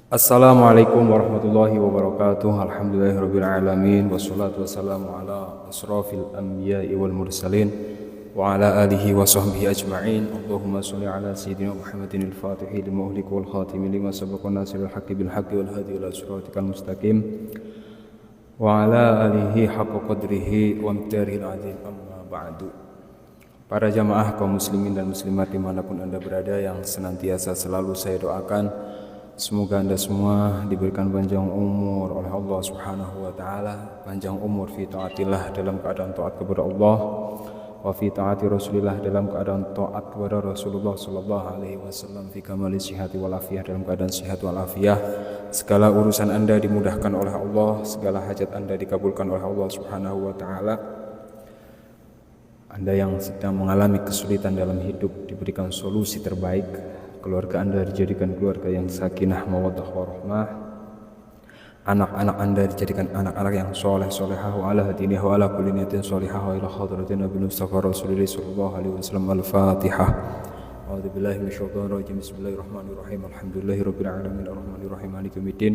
Assalamualaikum warahmatullahi wabarakatuh. Alhamdulillahirabbil alamin wassalatu wassalamu ala asrafil anbiya'i wal mursalin wa ala alihi wa sahbihi ajma'in. Allahumma shalli ala sayyidina Muhammadin al-fatihi lima ughliqa wal khatimi lima sabaqa nasiril haqqi bil haqqi wal hadi ila siratikal mustaqim wa ala alihi haqqa qadrihi wa miqdarihil azim. Amma ba'du. Para jamaah kaum muslimin dan muslimat dimanapun Anda berada, yang senantiasa selalu saya doakan, semoga Anda semua diberikan panjang umur oleh Allah Subhanahu wa taala, panjang umur fi taatillah, dalam keadaan taat kepada Allah, wa fi taati Rasulillah, dalam keadaan taat kepada Rasulullah sallallahu alaihi wasallam, fi kamali sihhati wal afiyah, dalam keadaan sehat wal afiyah. Segala urusan Anda dimudahkan oleh Allah, segala hajat Anda dikabulkan oleh Allah Subhanahu wa taala. Anda yang sedang mengalami kesulitan dalam hidup diberikan solusi terbaik. Keluarga Anda dijadikan keluarga yang sakinah mawaddah warahmah. Anak-anak Anda dijadikan anak-anak yang soleh solehah wa ala hadinihi wa ala kulli niyatin solihah wa ila hadratin Nabi Mustafa Rasulullah sallallahu alaihi wasallam. Al-Fatihah. A'udzu billahi minasyaitonir rajim. Bismillahirrahmanirrahim. Alhamdulillahirabbil alamin arrahmanirrahim maliki yaumiddin.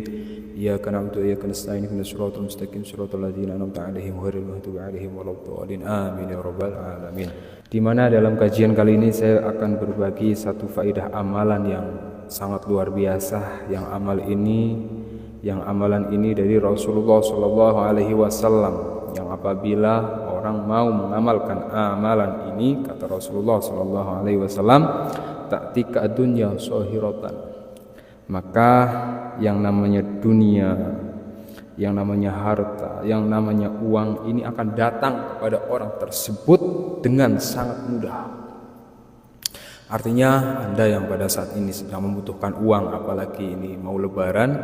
Iyyaka na'budu wa iyyaka nasta'in ihdinas siratal mustaqim siratal ladzina an'amta 'alaihim ghairil maghdubi 'alaihim waladdallin. Amin ya rabbal alamin. Di mana dalam kajian kali ini saya akan berbagi satu faedah amalan yang sangat luar biasa. Yang amalan ini dari Rasulullah sallallahu alaihi wasallam, yang apabila orang mau mengamalkan amalan ini, kata Rasulullah sallallahu alaihi wasallam, ta'tika dunya sahiratan, maka yang namanya dunia, yang namanya harta, yang namanya uang ini akan datang kepada orang tersebut dengan sangat mudah. Artinya Anda yang pada saat ini sedang membutuhkan uang, apalagi ini mau lebaran,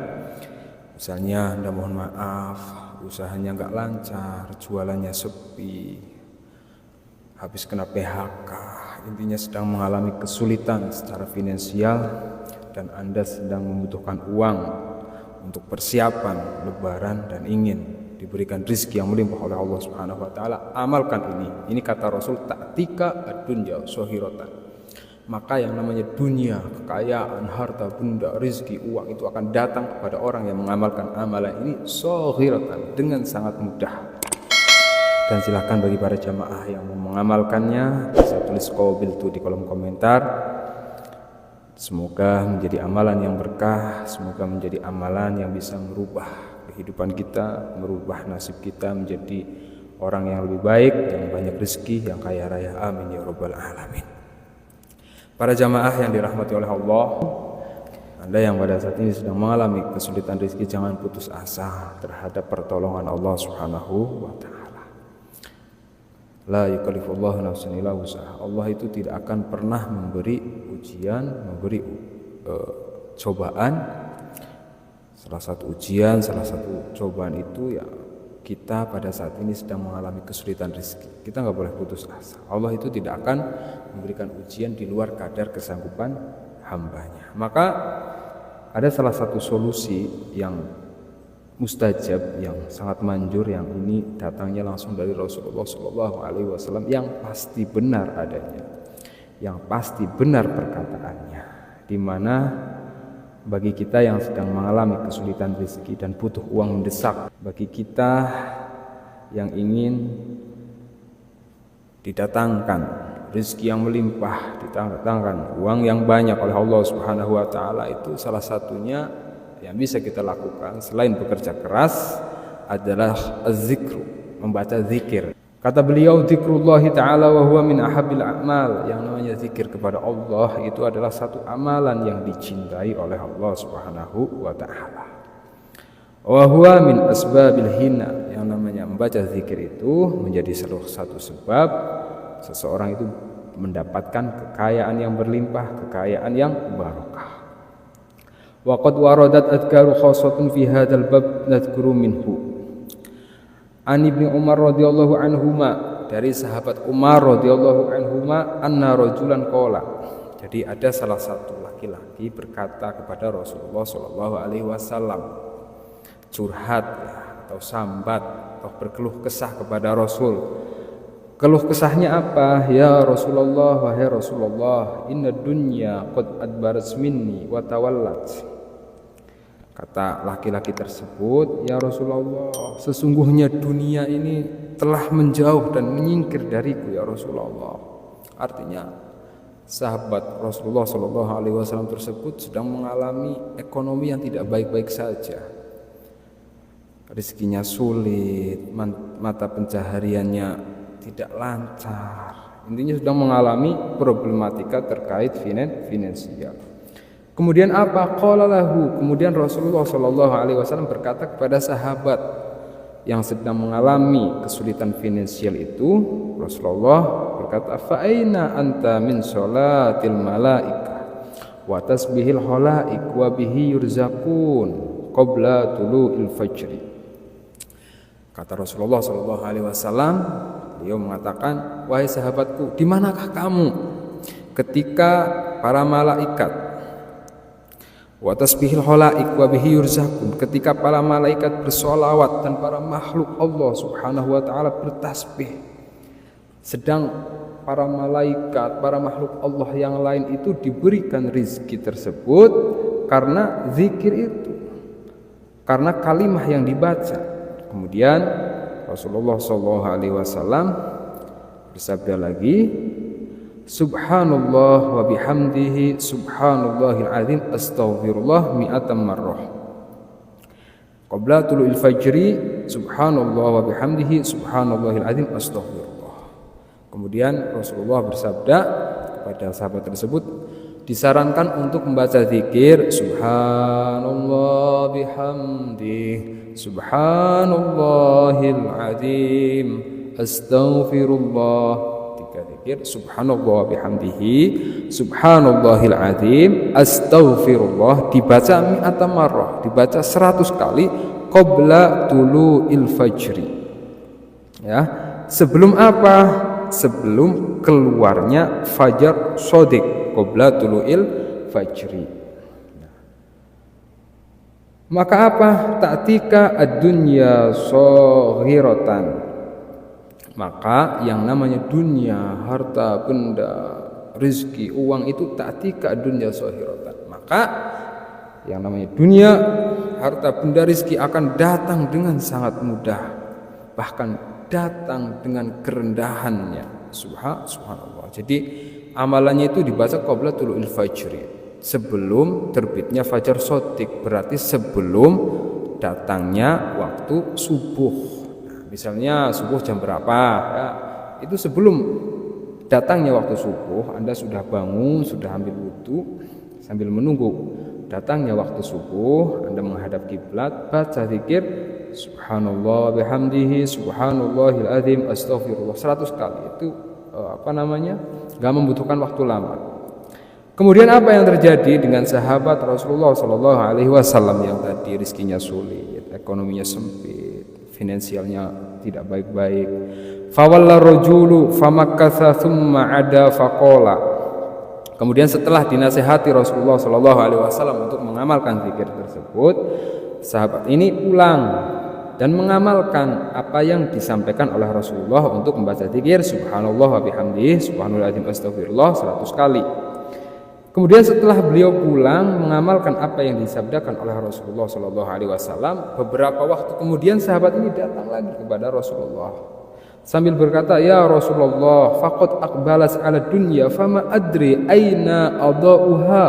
misalnya Anda mohon maaf, usahanya nggak lancar, jualannya sepi, habis kena PHK, intinya sedang mengalami kesulitan secara finansial, dan Anda sedang membutuhkan uang untuk persiapan lebaran dan ingin diberikan rezeki yang melimpah oleh Allah Subhanahu wa taala, amalkan ini. Ini kata Rasul, ta'tika ad-dunya sahiratan. Maka yang namanya dunia, kekayaan, harta benda, rezeki, uang itu akan datang kepada orang yang mengamalkan amalan ini sahiratan, dengan sangat mudah. Dan silakan bagi para jamaah yang mau mengamalkannya, bisa tulis qabiltu di kolom komentar. Semoga menjadi amalan yang berkah, semoga menjadi amalan yang bisa merubah kehidupan kita, merubah nasib kita menjadi orang yang lebih baik, yang banyak rezeki, yang kaya raya. Amin ya rabbal alamin. Para jamaah yang dirahmati oleh Allah, Anda yang pada saat ini sedang mengalami kesulitan rezeki, jangan putus asa terhadap pertolongan Allah Subhanahu wa taala. La yukallifullahu nafsan illa wus'aha. Allah itu tidak akan pernah memberi ujian, memberi cobaan. Salah satu ujian, salah satu cobaan itu ya kita pada saat ini sedang mengalami kesulitan rezeki. Kita nggak boleh putus asa. Allah itu tidak akan memberikan ujian di luar kadar kesanggupan hambanya. Maka ada salah satu solusi yang mustajab, yang sangat manjur, yang ini datangnya langsung dari Rasulullah sallallahu alaihi wasallam, yang pasti benar adanya, yang pasti benar perkataannya, di mana bagi kita yang sedang mengalami kesulitan rezeki dan butuh uang mendesak, bagi kita yang ingin didatangkan rezeki yang melimpah, didatangkan uang yang banyak oleh Allah Subhanahu wa taala, itu salah satunya yang bisa kita lakukan selain bekerja keras adalah az-zikru, membaca zikir. Kata beliau, zikrullahi ta'ala wa huwa min ahabbil a'mal. Yang namanya zikir kepada Allah itu adalah satu amalan yang dicintai oleh Allah Subhanahu wa ta'ala. Wa huwa min asbabil hina. Yang namanya membaca zikir itu menjadi salah satu sebab seseorang itu mendapatkan kekayaan yang berlimpah, kekayaan yang barakah. Wa qad waradat adkaru khassatun fi hadzal bab nadhkuru minhu. An Ibnu Umar radhiyallahu anhuma, dari sahabat Umar radhiyallahu anhuma, anna rajulan qala. Jadi ada salah satu laki-laki berkata kepada Rasulullah sallallahu alaihi wasallam, curhat atau sambat atau berkeluh kesah kepada Rasul. Keluh kesahnya apa? Ya Rasulullah, wahai Rasulullah, inna dunya qad adbarat minni wa tawallat. Kata laki-laki tersebut, "Ya Rasulullah, sesungguhnya dunia ini telah menjauh dan menyingkir dariku ya Rasulullah." Artinya sahabat Rasulullah Shallallahu Alaihi Wasallam tersebut sedang mengalami ekonomi yang tidak baik-baik saja. Rezekinya sulit, mata pencahariannya tidak lancar. Intinya sedang mengalami problematika terkait finansial. Kemudian apa? Qala lahu. Kemudian Rasulullah Shallallahu Alaihi Wasallam berkata kepada sahabat yang sedang mengalami kesulitan finansial itu, Rasulullah berkata, "Fa aina anta min sholatil malaikah wa tasbihil khalaik wa bihi yurzaqun qabla tulu'il fajri." Kata Rasulullah Shallallahu Alaihi Wasallam, beliau mengatakan, "Wahai sahabatku, di manakah kamu ketika para malaikat wa tasbihil khalaik wa bihi yurzaqun, ketika para malaikat bersolawat dan para makhluk Allah Subhanahu wa taala bertasbih, sedang para malaikat, para makhluk Allah yang lain itu diberikan rizki tersebut karena zikir itu, karena kalimah yang dibaca." Kemudian Rasulullah SAW bersabda lagi, "Subhanallah wa bihamdihi subhanallahil azim astaghfirullah mi'atan marrah qabla tulu'il fajri subhanallah wa bihamdihi subhanallahil azim astaghfirullah." Kemudian Rasulullah bersabda kepada sahabat tersebut, disarankan untuk membaca zikir subhanallah bihamdihi subhanallahil azim astaghfirullah. Subhanallah bihamdihi subhanallahil azim astaghfirullah dibaca mi'ata marrah, dibaca 100 kali qabla tulu'il fajri. Ya, sebelum apa? Sebelum keluarnya fajar shodiq, qabla tulu'il fajri. Maka apa? Ta'tika ad-dunya shaghiratan. Maka yang namanya dunia, harta benda, rezeki, uang itu ta'tika dunya shahiratan. Maka yang namanya dunia, harta benda, rezeki akan datang dengan sangat mudah, bahkan datang dengan kerendahannya. Subhanallah. Jadi amalannya itu dibaca qabla tulu'il fajri, sebelum terbitnya fajar shodiq, berarti sebelum datangnya waktu subuh. Misalnya subuh jam berapa ya, itu sebelum datangnya waktu subuh Anda sudah bangun, sudah ambil wudu, sambil menunggu datangnya waktu subuh Anda menghadap kiblat, baca zikir subhanallah bihamdihi subhanallahil azim astaghfirullah 100 kali. Itu gak membutuhkan waktu lama. Kemudian apa yang terjadi dengan sahabat Rasulullah Shallallahu Alaihi Wasallam yang tadi rizkinya sulit, ekonominya sempit, finansialnya tidak baik-baik. Fawalla rajulu famakatha thumma ada faqala. Kemudian setelah dinasihati Rasulullah Shallallahu Alaihi Wasallam untuk mengamalkan zikir tersebut, sahabat ini pulang dan mengamalkan apa yang disampaikan oleh Rasulullah untuk membaca zikir subhanallah wa bihamdihi subhanallahil azim astaghfirullah 100 kali. Kemudian setelah beliau pulang mengamalkan apa yang disabdakan oleh Rasulullah Shallallahu Alaihi Wasallam, beberapa waktu kemudian sahabat ini datang lagi kepada Rasulullah sambil berkata, "Ya Rasulullah, faqad aqbalas ala dunya fama adri aina adauha."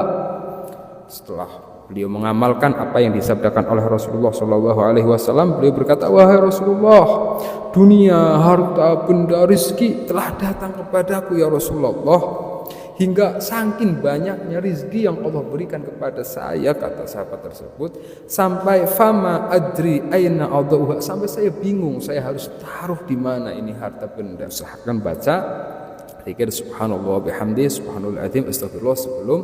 Setelah beliau mengamalkan apa yang disabdakan oleh Rasulullah Shallallahu Alaihi Wasallam, beliau berkata, "Wahai Rasulullah, dunia, harta, benda, rezeki telah datang kepadaku ya Rasulullah. Hingga saking banyaknya rizki yang Allah berikan kepada saya," kata sahabat tersebut, "sampai fama adri aina adauha," sampai saya bingung saya harus taruh di mana ini harta benda. Usahakan baca zikir subhanallah bihamdi subhanallahil azim astagfirullah sebelum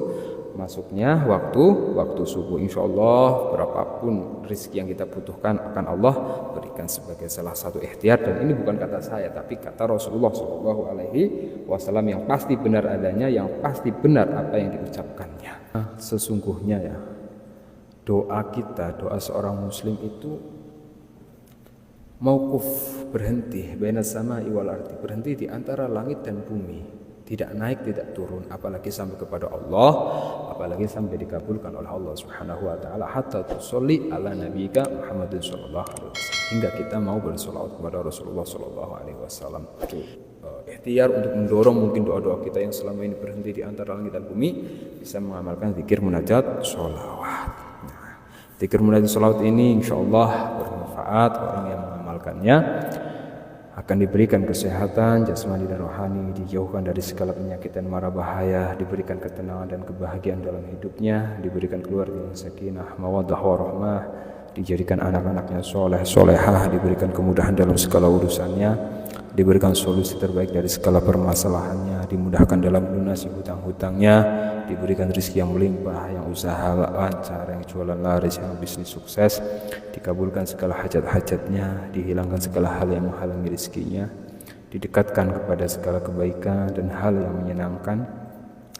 masuknya waktu subuh. Insyaallah berapapun rezeki yang kita butuhkan akan Allah berikan sebagai salah satu ikhtiar, dan ini bukan kata saya tapi kata Rasulullah Shallallahu Alaihi Wasallam yang pasti benar adanya, yang pasti benar apa yang diucapkannya. Sesungguhnya ya, doa kita, doa seorang muslim itu mauquf, berhenti baina sama'i wal ardi, berhenti di antara langit dan bumi. tidak naik, tidak turun, apalagi sampai kepada Allah, apalagi sampai dikabulkan oleh Allah Subhanahu wa taala. Hatta tusolli ala nabiyika Muhammadin sallallahu alaihi wasallam, hingga kita mau bersolawat kepada Rasulullah sallallahu alaihi wasallam. Ikhtiar untuk mendorong mungkin doa-doa kita yang selama ini berhenti di antara langit dan bumi, bisa mengamalkan zikir munajat sholawat. Zikir munajat sholawat ini insyaallah bermanfaat. Orang yang mengamalkannya akan diberikan kesehatan jasmani dan rohani, dijauhkan dari segala penyakit dan mara bahaya, diberikan ketenangan dan kebahagiaan dalam hidupnya, diberikan keluarga yang sakinah, mawaddah warahmah, dijadikan anak-anaknya soleh solehah, diberikan kemudahan dalam segala urusannya, diberikan solusi terbaik dari segala permasalahannya, dimudahkan dalam melunasi hutang-hutangnya, diberikan rezeki yang melimpah, yang usaha lancar, yang jualan laris, yang bisnis sukses, dikabulkan segala hajat-hajatnya, dihilangkan segala hal yang menghalangi rezekinya, didekatkan kepada segala kebaikan dan hal yang menyenangkan,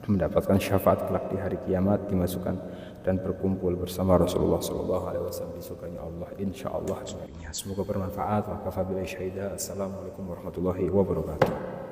mendapatkan syafaat kelak di hari kiamat, dimasukkan dan berkumpul bersama Rasulullah SAW di surganya Allah insyaallah. Semoga bermanfaat. Wa kafa billahi syahida. Assalamualaikum warahmatullahi wabarakatuh.